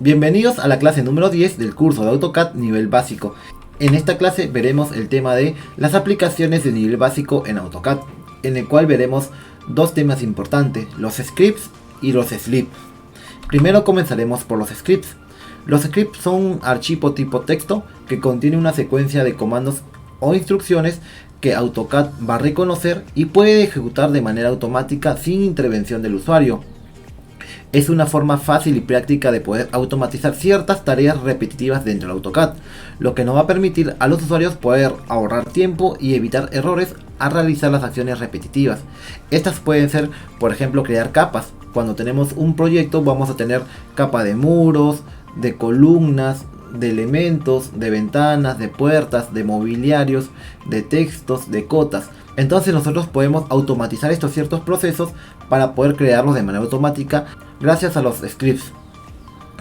Bienvenidos a la clase número 10 del curso de AutoCAD nivel básico. En esta clase veremos el tema de las aplicaciones de nivel básico en AutoCAD, en el cual veremos dos temas importantes, los scripts y los slips. Primero comenzaremos por los scripts. Los scripts son un archivo tipo texto que contiene una secuencia de comandos o instrucciones que AutoCAD va a reconocer y puede ejecutar de manera automática sin intervención del usuario. Es una forma fácil y práctica de poder automatizar ciertas tareas repetitivas dentro del AutoCAD, lo que nos va a permitir a los usuarios poder ahorrar tiempo y evitar errores al realizar las acciones repetitivas. Estas pueden ser, por ejemplo, crear capas. Cuando tenemos un proyecto vamos a tener capa de muros, de columnas, de elementos, de ventanas, de puertas, de mobiliarios, de textos, de cotas. Entonces nosotros podemos automatizar estos ciertos procesos para poder crearlos de manera automática gracias a los scripts.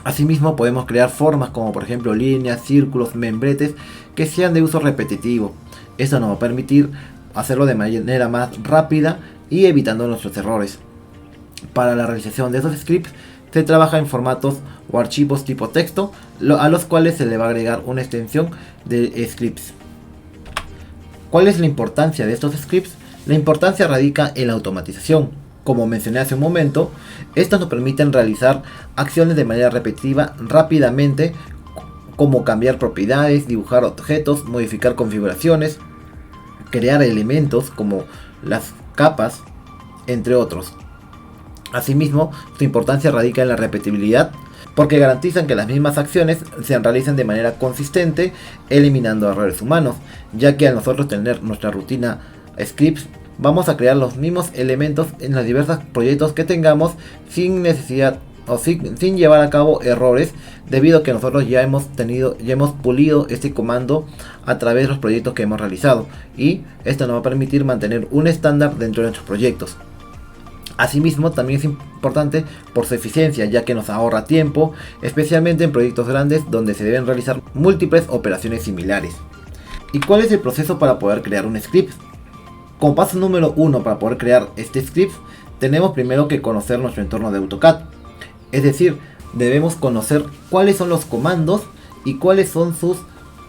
Asimismo podemos crear formas como por ejemplo líneas, círculos, membretes que sean de uso repetitivo. Esto nos va a permitir hacerlo de manera más rápida y evitando nuestros errores. Para la realización de esos scripts se trabaja en formatos o archivos tipo texto, a los cuales se le va a agregar una extensión de scripts. ¿Cuál es la importancia de estos scripts? La importancia radica en la automatización. Como mencioné hace un momento, estos nos permiten realizar acciones de manera repetitiva rápidamente, como cambiar propiedades, dibujar objetos, modificar configuraciones, crear elementos como las capas, entre otros. Asimismo, su importancia radica en la repetibilidad, porque garantizan que las mismas acciones se realicen de manera consistente, eliminando errores humanos, ya que al nosotros tener nuestra rutina scripts, vamos a crear los mismos elementos en los diversos proyectos que tengamos sin necesidad o sin llevar a cabo errores, debido a que nosotros ya hemos pulido este comando a través de los proyectos que hemos realizado, y esto nos va a permitir mantener un estándar dentro de nuestros proyectos. Asimismo, también es importante por su eficiencia, ya que nos ahorra tiempo, especialmente en proyectos grandes donde se deben realizar múltiples operaciones similares. ¿Y cuál es el proceso para poder crear un script? Como paso número 1 para poder crear este script, tenemos primero que conocer nuestro entorno de AutoCAD. Es decir, debemos conocer cuáles son los comandos y cuáles son sus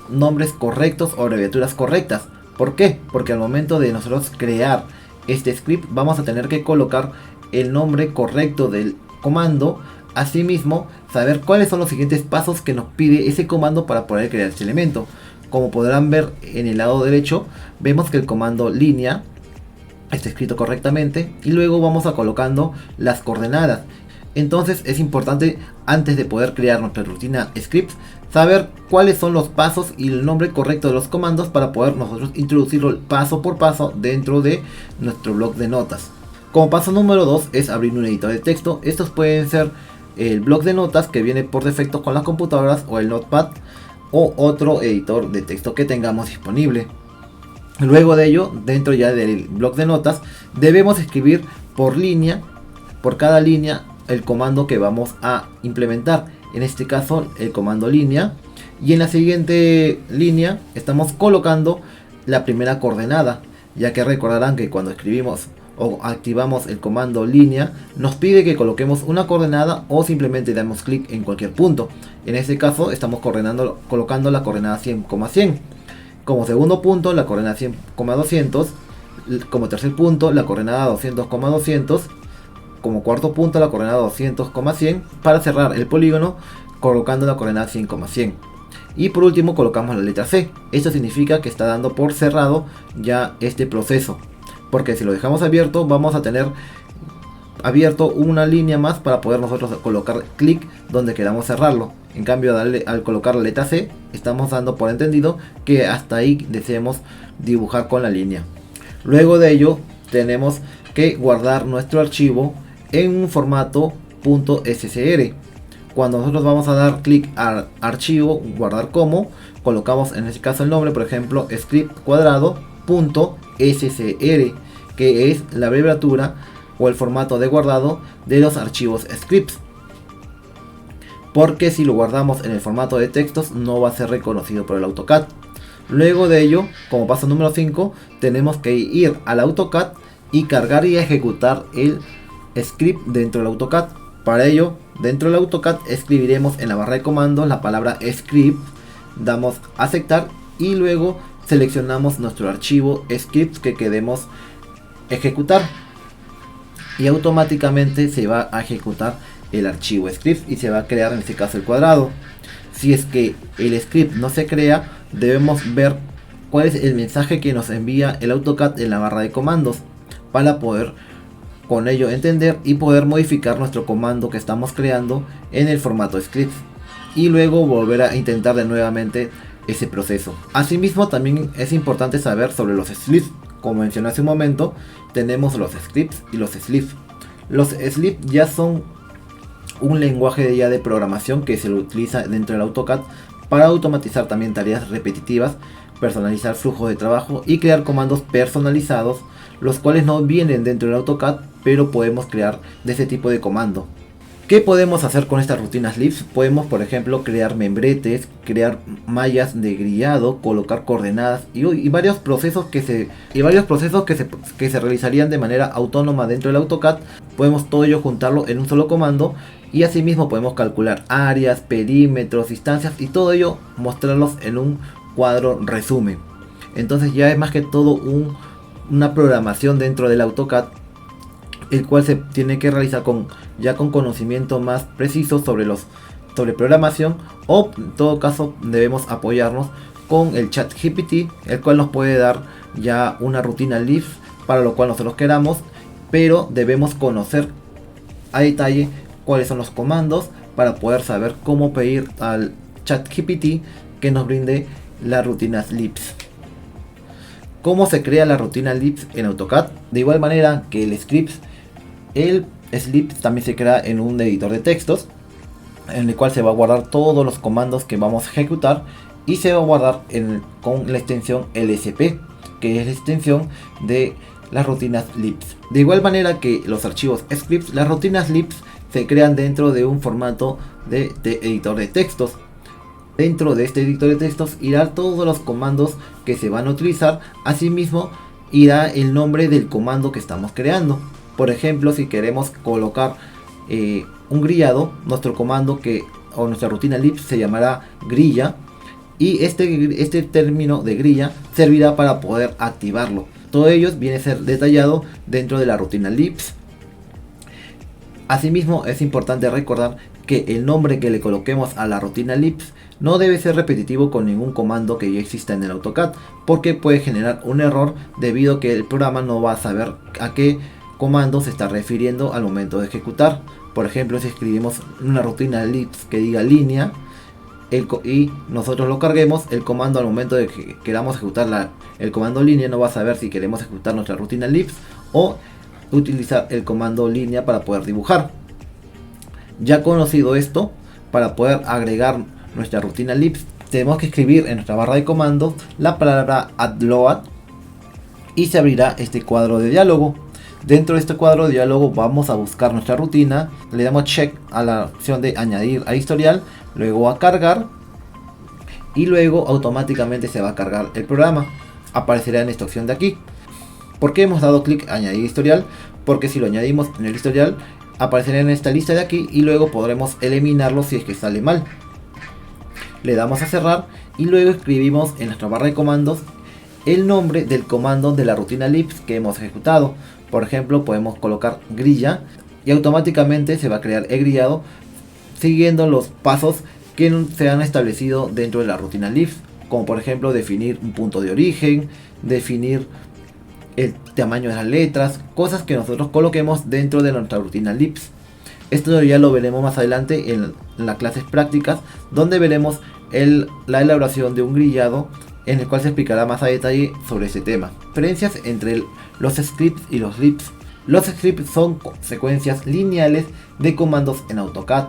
nombres correctos o abreviaturas correctas. ¿Por qué? Porque al momento de nosotros crear este script vamos a tener que colocar el nombre correcto del comando. Asimismo, saber cuáles son los siguientes pasos que nos pide ese comando para poder crear este elemento. Como podrán ver en el lado derecho, vemos que el comando línea está escrito correctamente y luego vamos a colocando las coordenadas. Entonces es importante, antes de poder crear nuestra rutina scripts, saber cuáles son los pasos y el nombre correcto de los comandos para poder nosotros introducirlo paso por paso dentro de nuestro bloc de notas. Como paso número 2 es abrir un editor de texto. Estos pueden ser el bloc de notas que viene por defecto con las computadoras, o el Notepad, o otro editor de texto que tengamos disponible. Luego de ello, dentro ya del bloc de notas, debemos escribir por línea, por cada línea, el comando que vamos a implementar. En este caso el comando línea, y en la siguiente línea estamos colocando la primera coordenada, ya que recordarán que cuando escribimos o activamos el comando línea nos pide que coloquemos una coordenada o simplemente damos clic en cualquier punto. En este caso estamos colocando la coordenada 100,100, como segundo punto la coordenada 100,200, como tercer punto la coordenada 200,200, como cuarto punto la coordenada 200,100, para cerrar el polígono colocando la coordenada 100,100. Y por último colocamos la letra C. Esto significa que está dando por cerrado ya este proceso, porque si lo dejamos abierto vamos a tener abierto una línea más para poder nosotros colocar clic donde queramos cerrarlo. En cambio, al colocar la letra C estamos dando por entendido que hasta ahí deseemos dibujar con la línea. Luego de ello tenemos que guardar nuestro archivo en un formato .scr. Cuando nosotros vamos a dar clic al archivo guardar como, colocamos en este caso el nombre, por ejemplo script cuadrado .scr, que es la abreviatura o el formato de guardado de los archivos scripts, porque si lo guardamos en el formato de textos no va a ser reconocido por el AutoCAD. Luego de ello, como paso número 5, tenemos que ir al AutoCAD y cargar y ejecutar el script dentro del AutoCAD. Para ello, dentro del AutoCAD escribiremos en la barra de comandos la palabra script, damos a aceptar y luego seleccionamos nuestro archivo scripts que queremos ejecutar y automáticamente se va a ejecutar el archivo script y se va a crear en este caso el cuadrado. Si es que el script no se crea, debemos ver cuál es el mensaje que nos envía el AutoCAD en la barra de comandos para poder con ello entender y poder modificar nuestro comando que estamos creando en el formato script y luego volver a intentar de nuevamente ese proceso. Asimismo, también es importante saber sobre los slips. Como mencioné hace un momento, tenemos los scripts y los slips. Los slips ya son un lenguaje ya de programación que se utiliza dentro del AutoCAD para automatizar también tareas repetitivas, personalizar flujos de trabajo y crear comandos personalizados, los cuales no vienen dentro del AutoCAD, pero podemos crear de ese tipo de comando. ¿Qué podemos hacer con estas rutinas slips? Podemos, por ejemplo, crear membretes, crear mallas de grillado, colocar coordenadas y varios procesos que se realizarían de manera autónoma dentro del AutoCAD. Podemos todo ello juntarlo en un solo comando y asimismo podemos calcular áreas, perímetros, distancias y todo ello mostrarlos en un cuadro resumen. Entonces ya es más que todo una programación dentro del AutoCAD, el cual se tiene que realizar con conocimiento más preciso sobre programación, o en todo caso debemos apoyarnos con el ChatGPT, el cual nos puede dar ya una rutina slips para lo cual nosotros queramos, pero debemos conocer a detalle cuáles son los comandos para poder saber cómo pedir al ChatGPT que nos brinde la rutina slips. ¿Cómo se crea la rutina slips en AutoCAD? De igual manera que el slips también se crea en un editor de textos, en el cual se va a guardar todos los comandos que vamos a ejecutar y se va a guardar con la extensión LSP, que es la extensión de las rutinas slips. De igual manera que los archivos scripts, las rutinas slips se crean dentro de un formato de editor de textos. Dentro de este editor de textos irá todos los comandos que se van a utilizar, asimismo irá el nombre del comando que estamos creando. Por ejemplo, si queremos colocar un grillado, nuestro comando o nuestra rutina slips se llamará grilla, y este término de grilla servirá para poder activarlo. Todo ello viene a ser detallado dentro de la rutina slips. Asimismo, es importante recordar que el nombre que le coloquemos a la rutina slips no debe ser repetitivo con ningún comando que ya exista en el AutoCAD, porque puede generar un error debido a que el programa no va a saber a qué comando se está refiriendo al momento de ejecutar. Por ejemplo, si escribimos una rutina slips que diga línea y nosotros lo carguemos, el comando al momento de que queramos ejecutar el comando línea no va a saber si queremos ejecutar nuestra rutina slips o utilizar el comando línea para poder dibujar. Ya conocido esto, para poder agregar nuestra rutina slips tenemos que escribir en nuestra barra de comandos la palabra add y se abrirá este cuadro de diálogo. Dentro de este cuadro de diálogo vamos a buscar nuestra rutina, le damos check a la opción de añadir a historial, luego a cargar y luego automáticamente se va a cargar el programa. Aparecerá en esta opción de aquí. ¿Por qué hemos dado clic a añadir historial? Porque si lo añadimos en el historial aparecerá en esta lista de aquí y luego podremos eliminarlo si es que sale mal. Le damos a cerrar y luego escribimos en nuestra barra de comandos el nombre del comando de la rutina slips que hemos ejecutado. Por ejemplo, podemos colocar grilla y automáticamente se va a crear el grillado siguiendo los pasos que se han establecido dentro de la rutina slips, como por ejemplo definir un punto de origen, definir el tamaño de las letras, cosas que nosotros coloquemos dentro de nuestra rutina slips. Esto ya lo veremos más adelante en las clases prácticas, donde veremos la elaboración de un grillado, en el cual se explicará más a detalle sobre ese tema. Diferencias entre los scripts y los slips. Los scripts son secuencias lineales de comandos en AutoCAD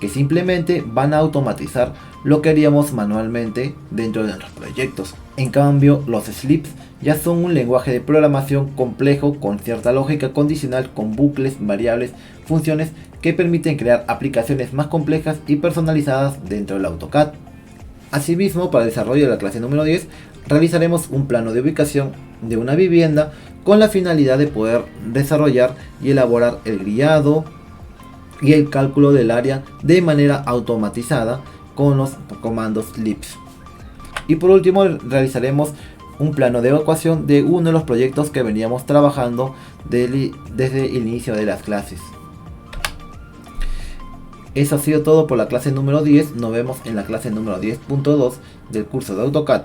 que simplemente van a automatizar lo que haríamos manualmente dentro de nuestros proyectos. En cambio, los slips ya son un lenguaje de programación complejo con cierta lógica condicional, con bucles, variables, funciones que permiten crear aplicaciones más complejas y personalizadas dentro del AutoCAD. Asimismo, para el desarrollo de la clase número 10, realizaremos un plano de ubicación de una vivienda con la finalidad de poder desarrollar y elaborar el grillado, y el cálculo del área de manera automatizada con los comandos libs. Y por último realizaremos un plano de evacuación de uno de los proyectos que veníamos trabajando desde el inicio de las clases. Eso ha sido todo por la clase número 10. Nos vemos en la clase número 10.2 del curso de AutoCAD.